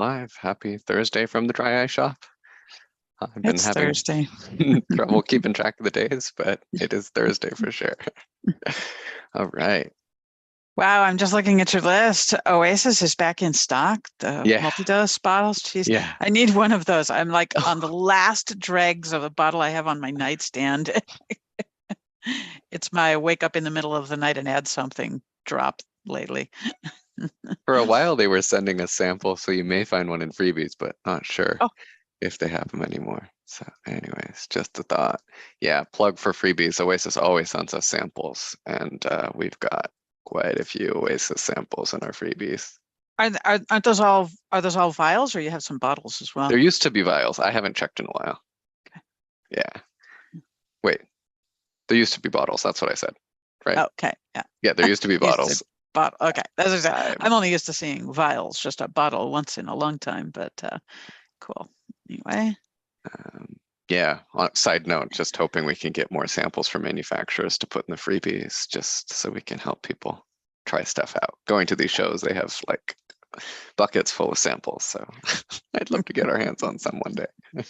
Live. Happy Thursday from the Dry Ice Shop. I've been It's having Thursday. trouble keeping track of the days, but it is Thursday for sure. All right. Wow, I'm just looking at your list. Oasis is back in stock, the Yeah. multi-dose bottles. Jeez, Yeah. I need one of those. I'm like on the last dregs of a bottle I have on my nightstand. It's my wake up in the middle of the night and add something drop lately. For a while, they were sending us samples, so you may find one in freebies, but not sure Oh, if they have them anymore. So anyways, just a thought. Yeah, plug for freebies. Oasis always sends us samples, and we've got quite a few Oasis samples in our freebies. aren't those all vials, or you have some bottles as well? There used to be vials. I haven't checked in a while. Okay. Yeah. Wait, there used to be bottles. That's what I said, right? Okay, yeah. Yeah, there used to be Used to bottles. bottle. Okay, that's exactly. I'm I'm only used to seeing vials, just a bottle once in a long time, but cool. Anyway. Yeah, on side note, just hoping we can get more samples from manufacturers to put in the freebies just so we can help people try stuff out. Going to these shows, they have like buckets full of samples. So I'd love to get our hands on some one day.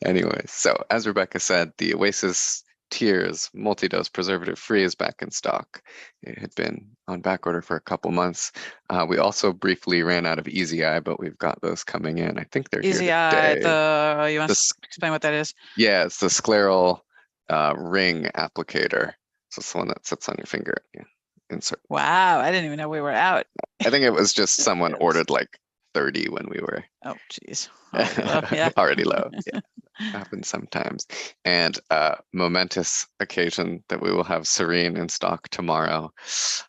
Anyway, so as Rebecca said, the Oasis Tears multi-dose preservative free is back in stock. It had been on back order for a couple months. We also briefly ran out of Easy Eye, but we've got those coming in. I think they're Easy here Eye, today. you want to explain what that is? Yeah, it's the scleral ring applicator. So it's the one that sits on your finger. Yeah. Insert. Wow, I didn't even know we were out. I think it was just someone Yes. ordered like 30 when we were Oh, geez. Already low. Yeah. already low. Yeah, happens sometimes. And momentous occasion that we will have Serene in stock tomorrow.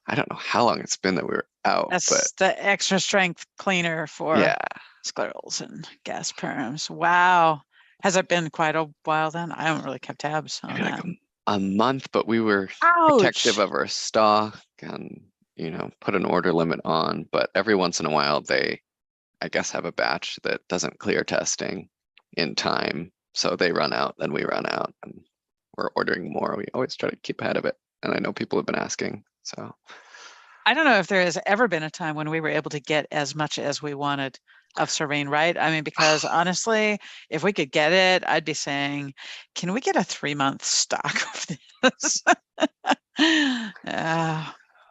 I don't know how long it's been that we were out, but That's the extra strength cleaner for yeah, sclerals and gas perms. Wow. Has it been quite a while then? I haven't really kept tabs on maybe like that. a month, but we were protective Ouch. of our stock and put an order limit on. But every once in a while, they, I guess, have a batch that doesn't clear testing in time, so they run out, then we run out, and we're ordering more. We always try to keep ahead of it, and I know people have been asking, so. I don't know if there has ever been a time when we were able to get as much as we wanted of Serene, right? I mean, because honestly, if we could get it, I'd be saying, can we get a 3-month stock of this?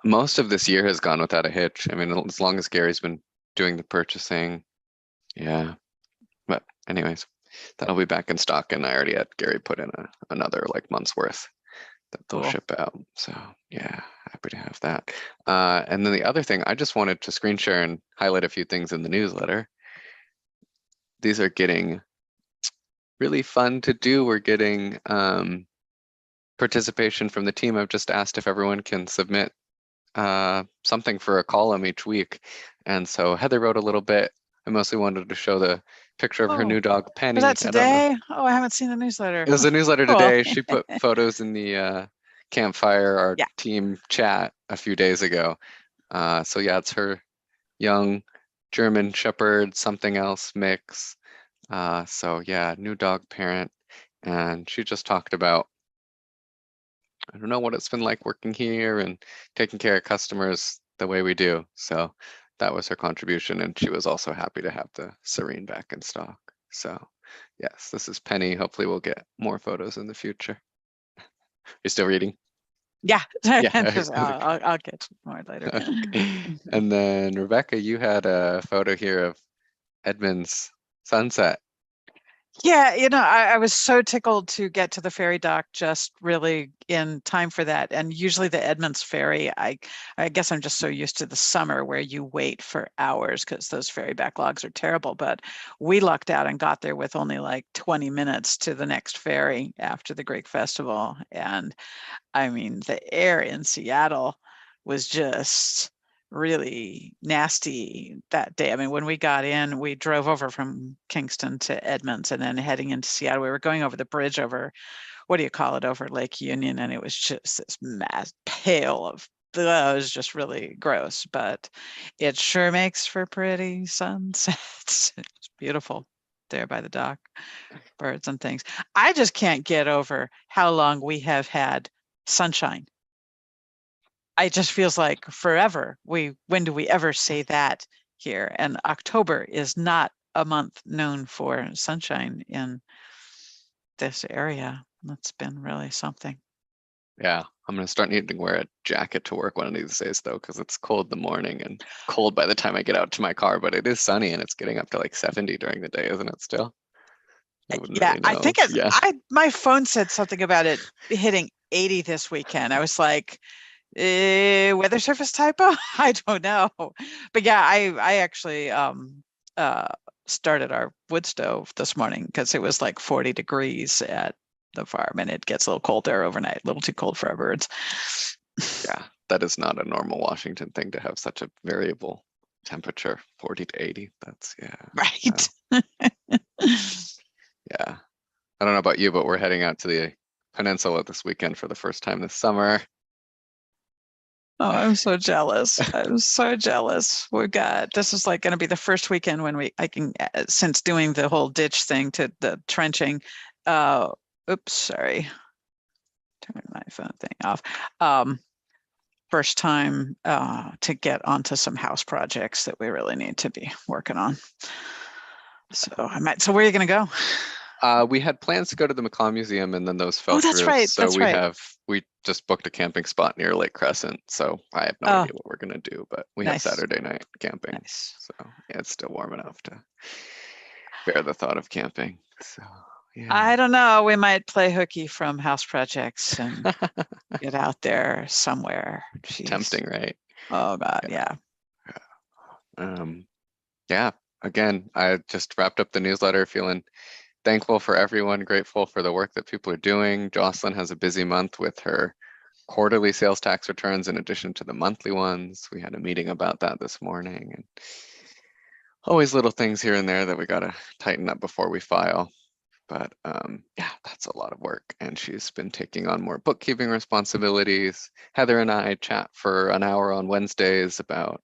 Most of this year has gone without a hitch. I mean, as long as Gary's been doing the purchasing, yeah. But anyways, that'll be back in stock, and I already had Gary put in another like month's worth that they'll Cool. ship out. So yeah, happy to have that. And then the other thing, I just wanted to screen share and highlight a few things in the newsletter. These are getting really fun to do. We're getting participation from the team. I've just asked if everyone can submit something for a column each week. And so Heather wrote a little bit. I mostly wanted to show the picture of her new dog, Penny. Was that I don't know. today? Oh, I haven't seen the newsletter. It was a newsletter Cool. today. She put photos in the campfire, our Yeah. team chat a few days ago. So yeah, it's her young German Shepherd, something else mix. So yeah, new dog parent. And she just talked about, I don't know what it's been like working here and taking care of customers the way we do. So that was her contribution. And she was also happy to have the Serene back in stock. So yes, this is Penny. Hopefully we'll get more photos in the future. You're still reading? Yeah. Yeah. I'll get more later. And then Rebecca, you had a photo here of Edmund's sunset. Yeah, I was so tickled to get to the ferry dock just really in time for that. And usually the Edmonds ferry, I guess I'm just so used to the summer where you wait for hours because those ferry backlogs are terrible. But we lucked out and got there with only like 20 minutes to the next ferry after the Greek Festival. And I mean, the air in Seattle was just really nasty that day. I mean, when we got in, we drove over from Kingston to Edmonds and then heading into Seattle. We were going over the bridge over, what do you call it, over Lake Union. And it was just this mass pail of, it was just really gross, but it sure makes for pretty sunsets. It's beautiful there by the dock, birds and things. I just can't get over how long we have had sunshine. It just feels like forever. When do we ever say that here, and October is not a month known for sunshine in this area. That's been really something. Yeah, I'm gonna start needing to wear a jacket to work one of these days though, because it's cold in the morning and cold by the time I get out to my car, but it is sunny and it's getting up to like 70 during the day, isn't it still? I wouldn't Yeah, really I know. think it's, Yeah. my phone said something about it hitting 80 this weekend. I was like, weather surface typo? I don't know. But yeah, I actually started our wood stove this morning because it was like 40 degrees at the farm, and it gets a little cold there overnight, a little too cold for our birds. Yeah, that is not a normal Washington thing to have such a variable temperature, 40 to 80. That's yeah. Right. Yeah. I don't know about you, but we're heading out to the peninsula this weekend for the first time this summer. Oh, I'm so jealous. I'm so jealous. This is like going to be the first weekend when I can, since doing the whole ditch thing to the trenching. Oops, sorry. Turn my phone thing off. First time to get onto some house projects that we really need to be working on. So where are you going to go? We had plans to go to the McCaw Museum and then those fell Oh, that's through. right. So That's right. we just booked a camping spot near Lake Crescent. So I have no Oh, idea what we're gonna do, but we have nice. Saturday night camping. Nice. So yeah, it's still warm enough to bear the thought of camping. So yeah. I don't know. We might play hooky from house projects and get out there somewhere. Jeez. Tempting, right? Oh God, yeah. Yeah. Again, I just wrapped up the newsletter feeling thankful for everyone, grateful for the work that people are doing. Jocelyn has a busy month with her quarterly sales tax returns in addition to the monthly ones. We had a meeting about that this morning, and always little things here and there that we gotta tighten up before we file. But yeah, that's a lot of work, and she's been taking on more bookkeeping responsibilities. Heather and I chat for an hour on Wednesdays about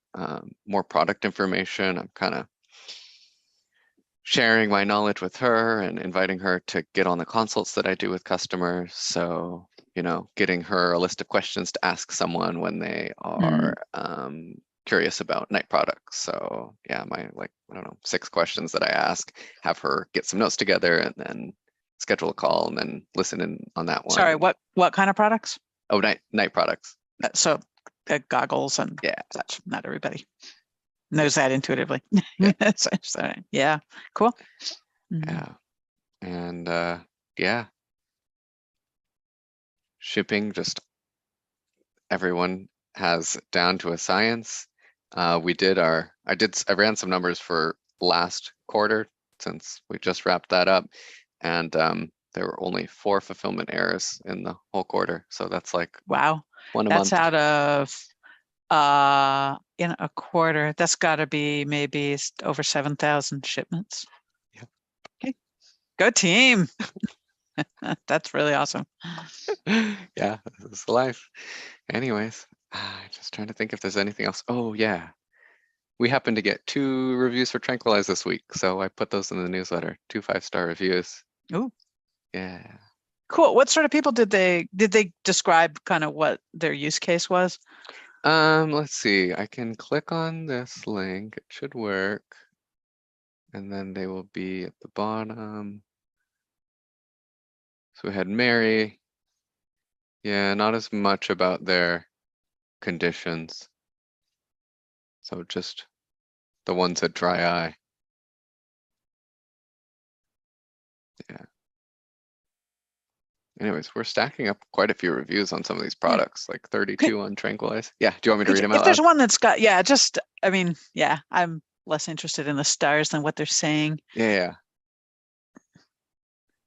more product information. I'm kind of sharing my knowledge with her and inviting her to get on the consults that I do with customers. So, getting her a list of questions to ask someone when they are curious about night products. So yeah, my I don't know, 6 questions that I ask, have her get some notes together and then schedule a call and then listen in on that one. Sorry, what kind of products? Oh, night products. So goggles and yeah, such. Not everybody knows that intuitively. Yeah. Sorry. Yeah, cool. Yeah, and yeah, shipping, just everyone has down to a science. I ran some numbers for last quarter since we just wrapped that up, and there were only 4 fulfillment errors in the whole quarter. So that's like Wow, one a that's month. out of in a quarter. That's got to be maybe over 7,000 shipments. Yep. Okay, go team. That's really awesome. Yeah, this is life. Anyways, just trying to think if there's anything else. Oh yeah, we happened to get 2 reviews for Tranquilize this week, so I put those in the newsletter. 2 5-star reviews. Oh, yeah, cool. What sort of people did they describe kind of what their use case was? let's see. I can click on this link. It should work. And then they will be at the bottom. So we had Mary. Yeah, not as much about their conditions. So just the ones that dry eye. Yeah. Anyways, we're stacking up quite a few reviews on some of these products, like 32 on Tranquilize. Yeah, do you want me to read them out If there's loud? one that's got, I'm less interested in the stars than what they're saying. Yeah.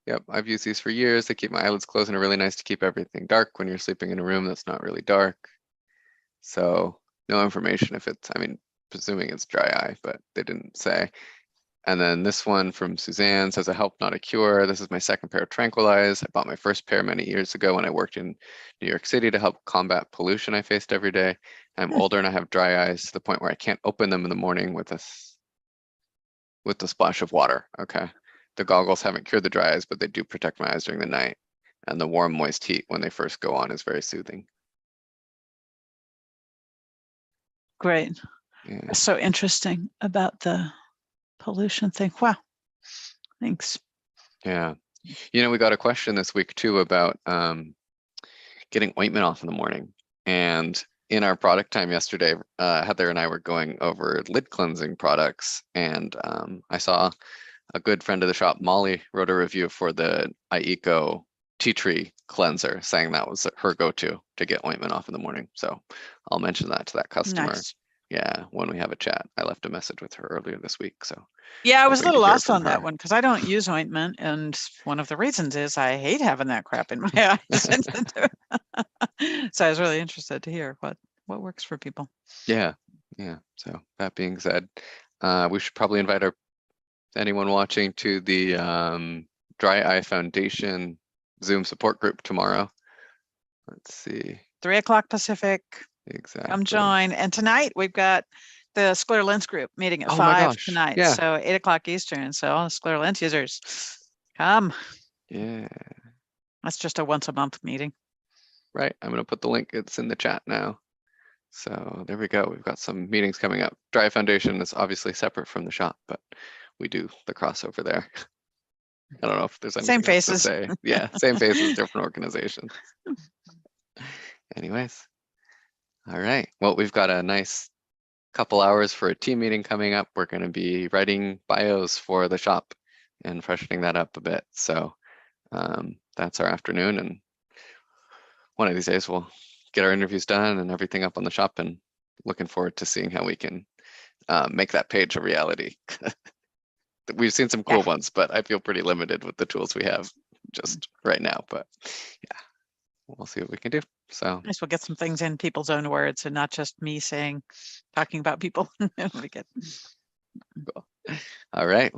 Yep, I've used these for years. They keep my eyelids closed and are really nice to keep everything dark when you're sleeping in a room that's not really dark. So no information if it's, presuming it's dry eye, but they didn't say. And then this one from Suzanne says, a help, not a cure. This is my 2nd pair of Tranquilize. I bought my first pair many years ago when I worked in New York City to help combat pollution I faced every day. I'm older and I have dry eyes to the point where I can't open them in the morning with the splash of water. Okay. The goggles haven't cured the dry eyes, but they do protect my eyes during the night. And the warm, moist heat when they first go on is very soothing. Great. Yeah. So interesting about the pollution thing. Wow. Thanks. Yeah. We got a question this week too about getting ointment off in the morning. And in our product time yesterday, Heather and I were going over lid cleansing products, and I saw a good friend of the shop, Molly, wrote a review for the iEco tea tree cleanser, saying that was her go-to to get ointment off in the morning. So I'll mention that to that customer. Nice. Yeah, when we have a chat. I left a message with her earlier this week. So Yeah, I was a hoping to little hear lost from on that her. one because I don't use ointment, and one of the reasons is I hate having that crap in my eyes. So I was really interested to hear what works for people. Yeah. So that being said, we should probably invite anyone watching to the Dry Eye Foundation Zoom support group tomorrow. Let's see. 3 o'clock Pacific. Exactly. Come join. And tonight we've got the Sclera Lens group meeting at Oh my 5 gosh. tonight. Yeah. So 8 o'clock Eastern. So all the Sclera Lens users, come. Yeah. That's just a once a month meeting. Right. I'm going to put the link. It's in the chat now. So there we go. We've got some meetings coming up. Dry Eye Foundation is obviously separate from the shop, but we do the crossover there. I don't know if there's anything Same else to faces. say. Yeah, same faces, different organizations. Anyways. All right. Well, we've got a nice couple hours for a team meeting coming up. We're going to be writing bios for the shop and freshening that up a bit. So that's our afternoon. And one of these days we'll get our interviews done and everything up on the shop, and looking forward to seeing how we can make that page a reality. We've seen some cool ones, but I feel pretty limited with the tools we have just right now. But yeah, we'll see what we can do. So Nice, we'll get some things in people's own words and not just me talking about people. It'll be good. all right. Well,